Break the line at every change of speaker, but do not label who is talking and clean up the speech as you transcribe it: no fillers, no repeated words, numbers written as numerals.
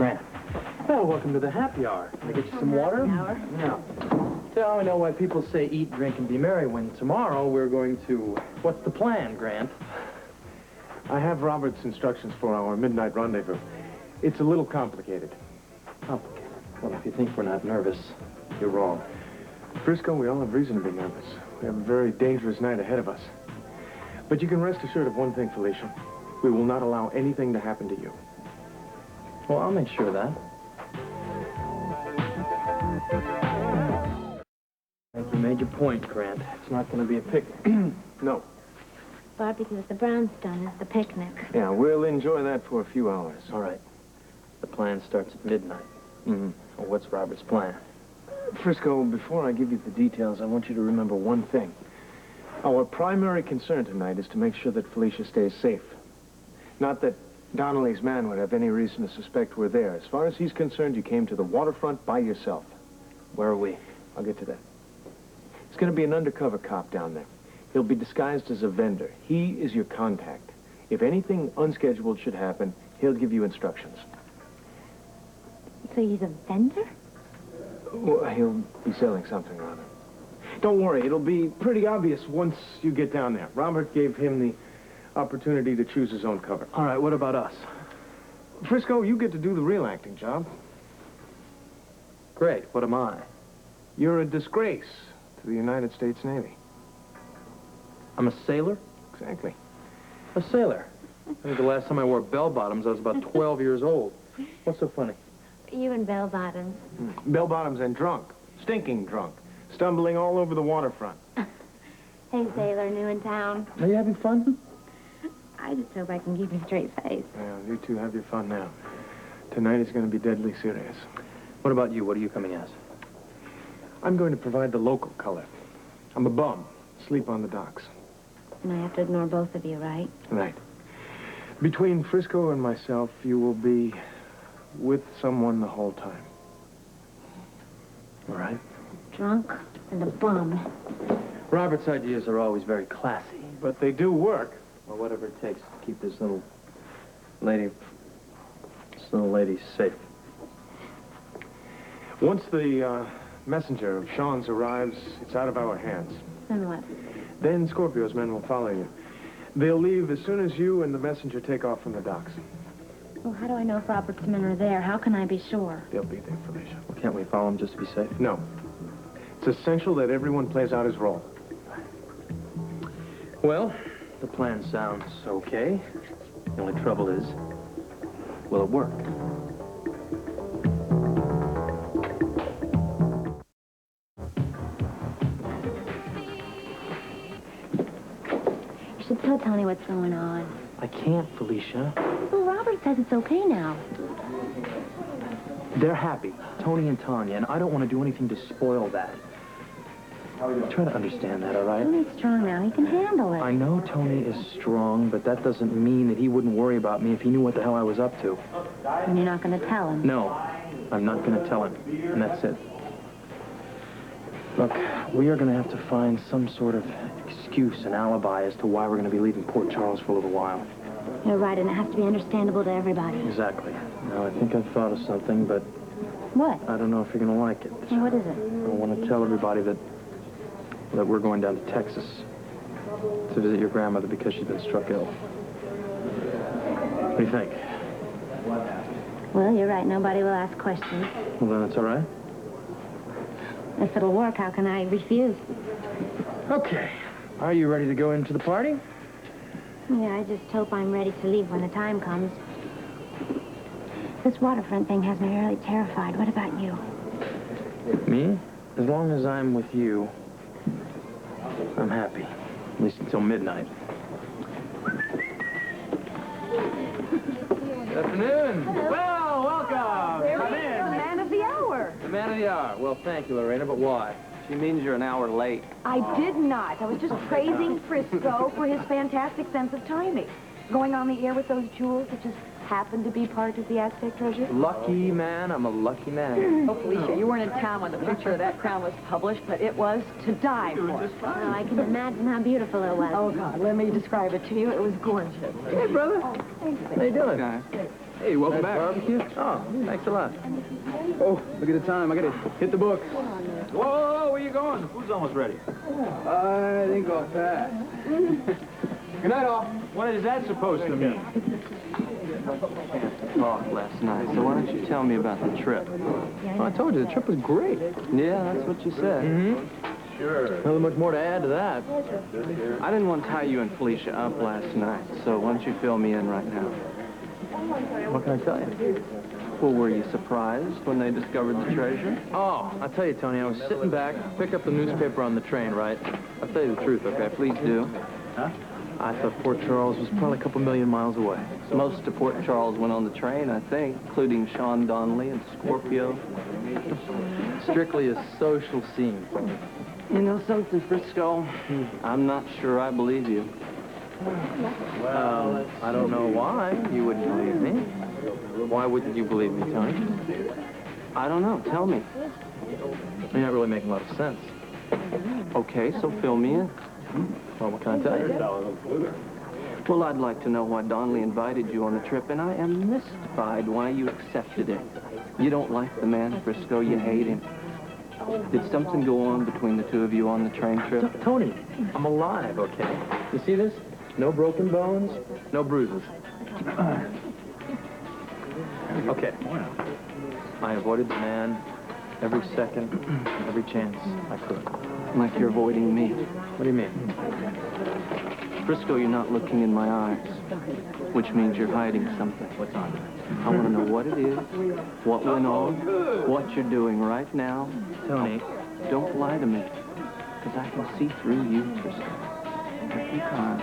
Grant. Oh, welcome to the happy hour. Can I get you some water? No. Now I know why people say eat, drink, and be merry when tomorrow we're going to... What's the plan, Grant?
I have Robert's instructions for our midnight rendezvous. It's a little complicated.
Complicated? Well, if you think we're not nervous, you're wrong.
Frisco, we all have reason to be nervous. We have a very dangerous night ahead of us. But you can rest assured of one thing, Felicia. We will not allow anything to happen to you.
Well, I'll make sure of that. I think you made your point, Grant. It's not going to be a picnic.
No.
Barbecue at the Brownstone is the picnic.
Yeah, we'll enjoy that for a few hours.
All right. The plan starts at midnight.
Mm-hmm.
Well, what's Robert's plan?
Frisco, before I give you the details, I want you to remember one thing. Our primary concern tonight is to make sure that Felicia stays safe. Not that Donnelly's man would have any reason to suspect we're there. As far as he's concerned, you came to the waterfront by yourself.
Where are we?
I'll get to that. It's going to be an undercover cop down there. He'll be disguised as a vendor. He is your contact. If anything unscheduled should happen, he'll give you instructions.
So he's a vendor?
Well, he'll be selling something or other. Don't worry, it'll be pretty obvious once you get down there. Robert gave him the opportunity to choose his own cover.
All right, what about us?
Frisco, you get to do the real acting job.
Great, what am I?
You're a disgrace to the United States Navy.
I'm a sailor?
Exactly.
A sailor. I think the last time I wore bell-bottoms, I was about 12 years old. What's so funny?
You and bell-bottoms.
Bell-bottoms and drunk. Stinking drunk. Stumbling all over the waterfront.
Hey, sailor, new in town.
Are you having fun?
I just hope I can keep a straight face.
Well, you two have your fun now. Tonight is going to be deadly serious.
What about you? What are you coming as?
I'm going to provide the local color. I'm a bum. Sleep on the docks.
And I have to ignore both of you, right?
Right. Between Frisco and myself, you will be with someone the whole time.
All right.
Drunk and a bum.
Robert's ideas are always very classy.
But they do work.
Well, whatever it takes to keep this little lady safe.
Once the messenger of Sean's arrives, it's out of our hands.
Then what?
Then Scorpio's men will follow you. They'll leave as soon as you and the messenger take off from the docks.
Well, how do I know if Robert's men are there? How can I be sure?
They'll be there, Felicia.
Well, can't we follow him just to be safe?
No. It's essential that everyone plays out his role.
Well, the plan sounds okay. The only trouble is, will it work?
You should tell Tony what's going on.
I can't, Felicia.
Well, Robert says it's okay now.
They're happy, Tony and Tanya, and I don't want to do anything to spoil that. Try to understand that, all right?
Tony's strong now. He can handle it.
I know Tony is strong, but that doesn't mean that he wouldn't worry about me if he knew what the hell I was up to.
And you're not going to tell him?
No, I'm not going to tell him, and that's it. Look, we are going to have to find some sort of excuse, an alibi as to why we're going to be leaving Port Charles for a little while.
You're right, and it has to be understandable to everybody.
Exactly. Now, I think I've thought of something, but
What?
I don't know if you're going to like it.
What is it?
I want to tell everybody that we're going down to Texas to visit your grandmother because she's been struck ill. What do you think?
Well, you're right. Nobody will ask questions.
Well, then it's all right.
If it'll work, how can I refuse?
Okay. Are you ready to go into the party?
Yeah, I just hope I'm ready to leave when the time comes. This waterfront thing has me really terrified. What about you?
Me? As long as I'm with you, I'm happy. At least until midnight. Good afternoon.
Hello.
Well, welcome. Come in.
The man of the hour.
The man of the hour. Well, thank you, Lorena, but why? She means you're an hour late.
I did not. I was just praising Frisco for his fantastic sense of timing. Going on the air with those jewels that just happened to be part of the Aztec treasure.
Lucky man. I'm a lucky man.
Oh, Felicia, you weren't in town when the picture of that crown was published, but it was to die for.
Oh, I can imagine how beautiful it was.
Oh, God, let me describe it to you. It was gorgeous.
Hey, brother.
Thank you.
How you doing?
Hey, welcome back.
Barbecue? Oh, thanks a lot.
Oh, look at the time. I gotta hit the books. Whoa, where you going? The food's almost ready. I think I'll pass. Good night, all.
What is that supposed to mean?
Talked last night, so why don't you tell me about the trip?
Well, I told you, the trip was great.
Yeah, that's what you said.
Mm-hmm. Sure. Nothing much more to add to that.
I didn't want to tie you and Felicia up last night, so why don't you fill me in right now?
What can I tell you?
Well, were you surprised when they discovered the treasure?
Oh, I'll tell you, Tony, I was sitting back, pick up the newspaper on the train, right? I'll tell you the truth, okay?
Please do.
Huh? I thought Port Charles was probably a couple million miles away.
Most of Port Charles went on the train, I think, including Sean Donnelly and Scorpio.
Strictly a social scene.
You know something, Frisco? I'm not sure I believe you.
Well, I don't know why you wouldn't believe me. Why wouldn't you believe me, Tony?
I don't know. Tell me.
You're not really making a lot of sense.
Okay, so fill me in.
Well, what can I tell you?
Well, I'd like to know why Donnelly invited you on the trip, and I am mystified why you accepted it. You don't like the man, Frisco. You hate him. Did something go on between the two of you on the train trip?
Tony, I'm alive, okay? You see this? No broken bones, no bruises. Okay. I avoided the man every second, every chance I could.
Like you're avoiding me.
What do you mean?
Frisco, you're not looking in my eyes, which means you're hiding something.
What's on?
I want to know what it is, what went on, what you're doing right now.
Tony.
Don't lie to me, because I can see through you, Frisco. Every time.